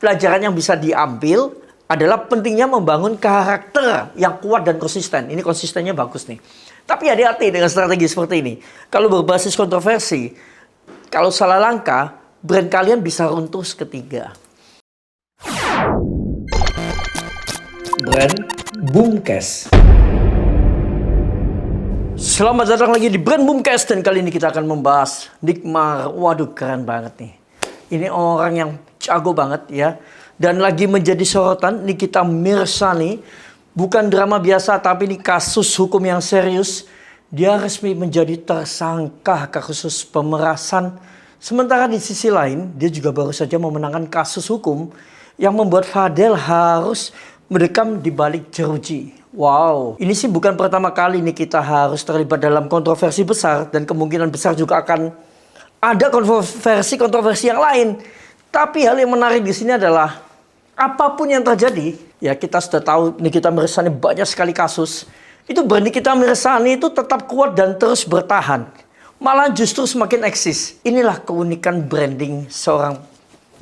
pelajaran yang bisa diambil adalah pentingnya membangun karakter yang kuat dan konsisten. Ini konsistennya bagus nih. Tapi hati-hati dengan strategi seperti ini. Kalau berbasis kontroversi, kalau salah langkah, brand kalian bisa runtuh seketika. Brand Boomcast. Selamat datang lagi di Brand Boomcast, dan kali ini kita akan membahas Nick Mar. Waduh, keren banget nih. Ini orang yang jago banget ya. Dan lagi menjadi sorotan, Nikita Mirzani. Bukan drama biasa, tapi ini kasus hukum yang serius. Dia resmi menjadi tersangka kasus pemerasan. Sementara di sisi lain, dia juga baru saja memenangkan kasus hukum yang membuat Fadel harus mendekam di balik jeruji. Wow, ini sih bukan pertama kali Nikita harus terlibat dalam kontroversi besar, dan kemungkinan besar juga akan ada kontroversi yang lain. Tapi hal yang menarik di sini adalah apapun yang terjadi, ya kita sudah tahu Nikita Mirzani banyak sekali kasus. Itu brand Nikita Mirzani itu tetap kuat dan terus bertahan. Malah justru semakin eksis. Inilah keunikan branding seorang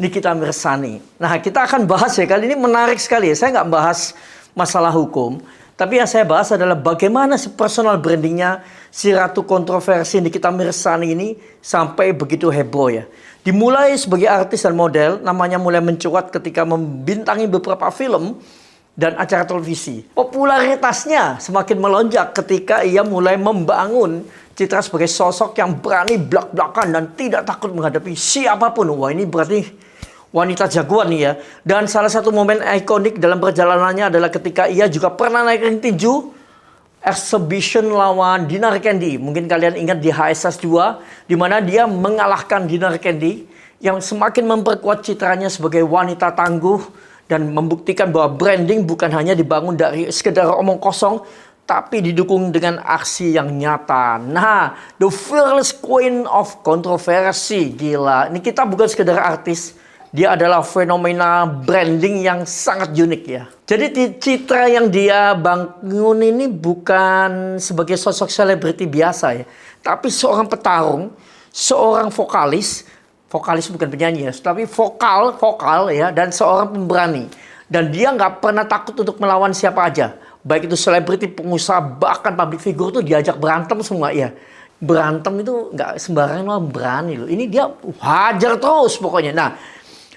Nikita Mirzani. Nah, kita akan bahas ya, kali ini menarik sekali ya. Saya nggak bahas masalah hukum, tapi yang saya bahas adalah bagaimana si personal brandingnya si ratu kontroversi Nikita Mirzani ini sampai begitu heboh ya. Dimulai sebagai artis dan model, namanya mulai mencuat ketika membintangi beberapa film dan acara televisi. Popularitasnya semakin melonjak ketika ia mulai membangun citra sebagai sosok yang berani blak-blakan dan tidak takut menghadapi siapapun. Wah, ini berarti wanita jagoan nih ya. Dan salah satu momen ikonik dalam perjalanannya adalah ketika ia juga pernah naik ring tinju exhibition lawan Dinar Candy. Mungkin kalian ingat di HSS 2, di mana dia mengalahkan Dinar Candy yang semakin memperkuat citranya sebagai wanita tangguh dan membuktikan bahwa branding bukan hanya dibangun dari sekedar omong kosong, tapi didukung dengan aksi yang nyata. Nah, the fearless queen of controversy. Gila, ini kita bukan sekedar artis. Dia adalah fenomena branding yang sangat unik ya. Jadi citra yang dia bangun ini bukan sebagai sosok selebriti biasa ya. Tapi seorang petarung, seorang vokalis bukan penyanyi ya, tapi vokal ya, dan seorang pemberani. Dan dia nggak pernah takut untuk melawan siapa aja. Baik itu selebriti, pengusaha, bahkan public figure tuh diajak berantem semua ya. Berantem itu nggak sembarangan loh, berani loh. Ini dia hajar terus pokoknya. Nah,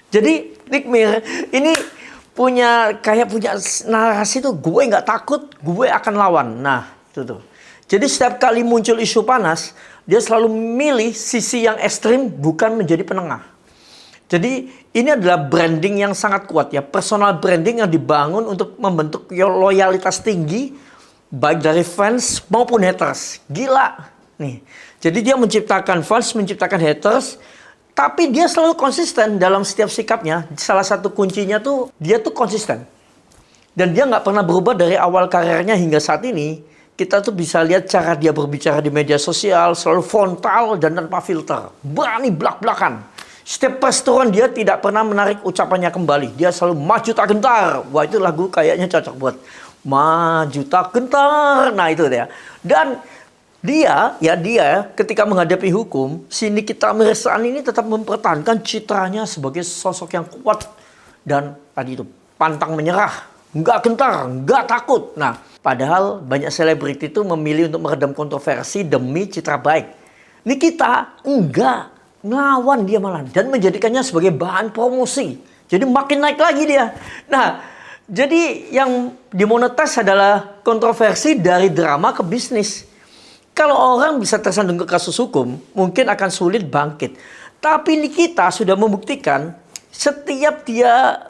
jadi Nick Mir ini punya narasi tuh, gue nggak takut, gue akan lawan. Nah, itu tuh. Jadi setiap kali muncul isu panas, dia selalu milih sisi yang ekstrim, bukan menjadi penengah. Jadi ini adalah branding yang sangat kuat ya, personal branding yang dibangun untuk membentuk loyalitas tinggi baik dari fans maupun haters. Gila nih. Jadi dia menciptakan fans, menciptakan haters, tapi dia selalu konsisten dalam setiap sikapnya. Salah satu kuncinya tuh dia tuh konsisten. Dan dia nggak pernah berubah dari awal karirnya hingga saat ini. Kita tuh bisa lihat cara dia berbicara di media sosial, selalu frontal dan tanpa filter. Berani belak-belakan. Setiap perseteruan dia tidak pernah menarik ucapannya kembali. Dia selalu maju tak gentar. Wah, itu lagu kayaknya cocok buat maju tak gentar. Nah, itu dia. Dan dia ketika menghadapi hukum, si Nikita Mirzani ini tetap mempertahankan citranya sebagai sosok yang kuat dan tadi itu pantang menyerah, nggak gentar, nggak takut. Nah, padahal banyak selebriti itu memilih untuk meredam kontroversi demi citra baik. Nikita enggak, ngelawan dia malah dan menjadikannya sebagai bahan promosi. Jadi makin naik lagi dia. Nah, jadi yang dimonetize adalah kontroversi dari drama ke bisnis. Kalau orang bisa tersandung ke kasus hukum, mungkin akan sulit bangkit. Tapi Nikita sudah membuktikan setiap dia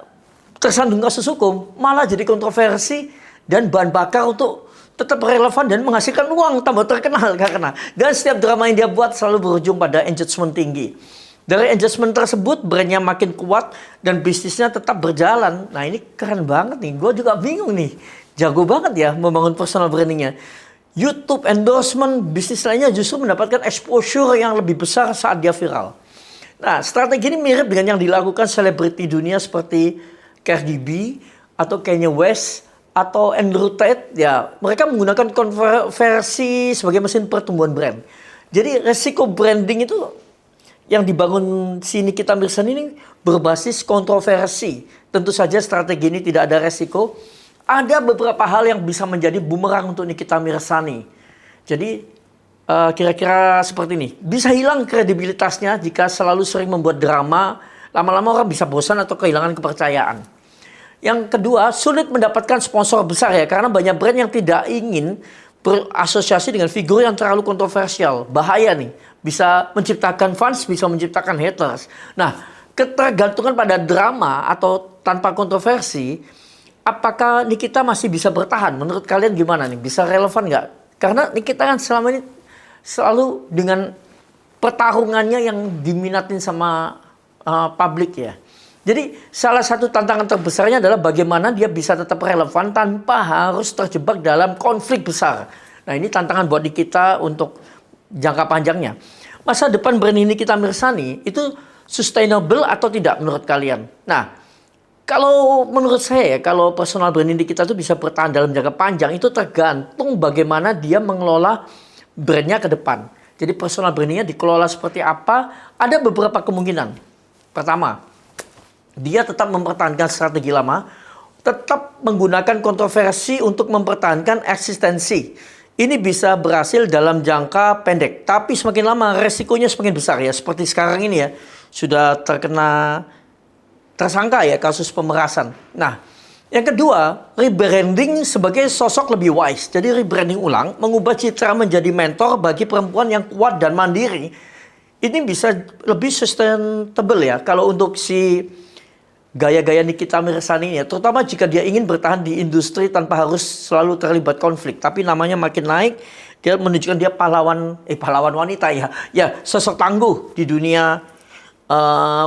tersandung kasus hukum, malah jadi kontroversi dan bahan bakar untuk tetap relevan dan menghasilkan uang, tambah terkenal karena. Dan setiap drama yang dia buat selalu berujung pada engagement tinggi. Dari engagement tersebut, brandnya makin kuat dan bisnisnya tetap berjalan. Nah, ini keren banget nih. Gue juga bingung nih. Jago banget ya membangun personal brandingnya. YouTube, endorsement, bisnis lainnya justru mendapatkan exposure yang lebih besar saat dia viral. Nah, strategi ini mirip dengan yang dilakukan selebriti dunia seperti Cardi B atau Kanye West atau Andrew Tate. Ya, mereka menggunakan konversi sebagai mesin pertumbuhan brand. Jadi resiko branding itu yang dibangun si Nikita Mirzani ini berbasis kontroversi. Tentu saja strategi ini tidak ada resiko. Ada beberapa hal yang bisa menjadi bumerang untuk Nikita Mirzani. Jadi kira-kira seperti ini. Bisa hilang kredibilitasnya jika selalu sering membuat drama. Lama-lama orang bisa bosan atau kehilangan kepercayaan. Yang kedua, sulit mendapatkan sponsor besar ya. Karena banyak brand yang tidak ingin berasosiasi dengan figur yang terlalu kontroversial. Bahaya nih. Bisa menciptakan fans, bisa menciptakan haters. Nah, ketergantungan pada drama atau tanpa kontroversi, apakah Nikita masih bisa bertahan? Menurut kalian gimana nih? Bisa relevan nggak? Karena Nikita kan selama ini selalu dengan pertarungannya yang diminatin sama publik ya. Jadi salah satu tantangan terbesarnya adalah bagaimana dia bisa tetap relevan tanpa harus terjebak dalam konflik besar. Nah ini tantangan buat Nikita untuk jangka panjangnya. Masa depan brand Nikita Mirzani itu sustainable atau tidak menurut kalian? Nah, kalau menurut saya, kalau personal branding Nikita itu bisa bertahan dalam jangka panjang, itu tergantung bagaimana dia mengelola brandnya ke depan. Jadi personal brandingnya dikelola seperti apa, ada beberapa kemungkinan. Pertama, dia tetap mempertahankan strategi lama, tetap menggunakan kontroversi untuk mempertahankan eksistensi. Ini bisa berhasil dalam jangka pendek, tapi semakin lama resikonya semakin besar ya. Seperti sekarang ini ya, sudah tersangka ya kasus pemerasan. Nah, yang kedua, rebranding sebagai sosok lebih wise. Jadi rebranding ulang, mengubah citra menjadi mentor bagi perempuan yang kuat dan mandiri. Ini bisa lebih sustainable ya kalau untuk si gaya-gaya Nikita Mirzani ya, terutama jika dia ingin bertahan di industri tanpa harus selalu terlibat konflik. Tapi namanya makin naik, dia menunjukkan dia pahlawan wanita ya. Ya, sosok tangguh di dunia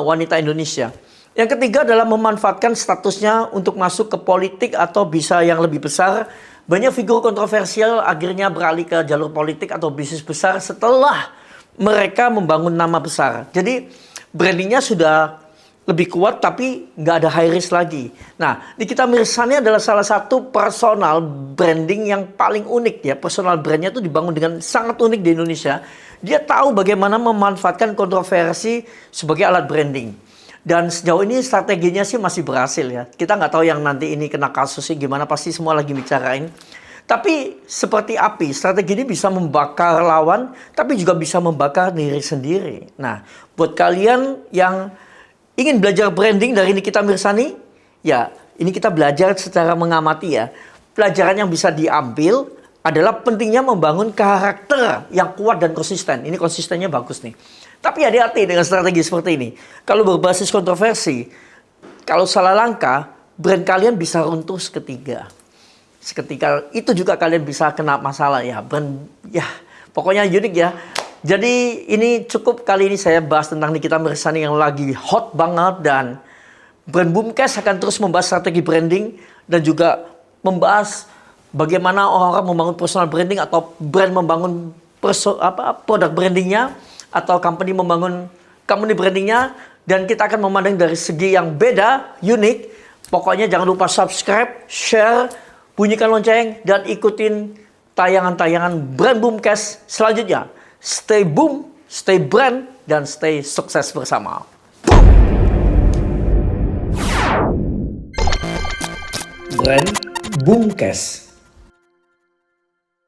wanita Indonesia. Yang ketiga adalah memanfaatkan statusnya untuk masuk ke politik atau bisa yang lebih besar. Banyak figur kontroversial akhirnya beralih ke jalur politik atau bisnis besar setelah mereka membangun nama besar. Jadi brandingnya sudah lebih kuat tapi nggak ada high risk lagi. Nah, Nikita Mirzani adalah salah satu personal branding yang paling unik ya. Personal brandnya itu dibangun dengan sangat unik di Indonesia. Dia tahu bagaimana memanfaatkan kontroversi sebagai alat branding. Dan sejauh ini strateginya sih masih berhasil ya. Kita nggak tahu yang nanti ini kena kasusnya gimana, pasti semua lagi bicarain. Tapi seperti api, strategi ini bisa membakar lawan, tapi juga bisa membakar diri sendiri. Nah, buat kalian yang ingin belajar branding dari Nikita Mirzani? Ya, ini kita belajar secara mengamati ya. Pelajaran yang bisa diambil adalah pentingnya membangun karakter yang kuat dan konsisten. Ini konsistennya bagus nih. Tapi hati-hati dengan strategi seperti ini. Kalau berbasis kontroversi, kalau salah langkah, brand kalian bisa runtuh seketika. Seketika itu juga kalian bisa kena masalah ya. Brand, ya pokoknya unik ya. Jadi ini cukup kali ini saya bahas tentang Nikita Mirzani yang lagi hot banget, dan Brand Boomcast akan terus membahas strategi branding dan juga membahas bagaimana orang membangun personal branding atau brand membangun produk brandingnya atau company membangun company brandingnya, dan kita akan memandang dari segi yang beda, unik. Pokoknya jangan lupa subscribe, share, bunyikan lonceng, dan ikutin tayangan-tayangan Brand Boomcast selanjutnya. Stay boom, stay brand, dan stay sukses bersama. Brand Boomcast.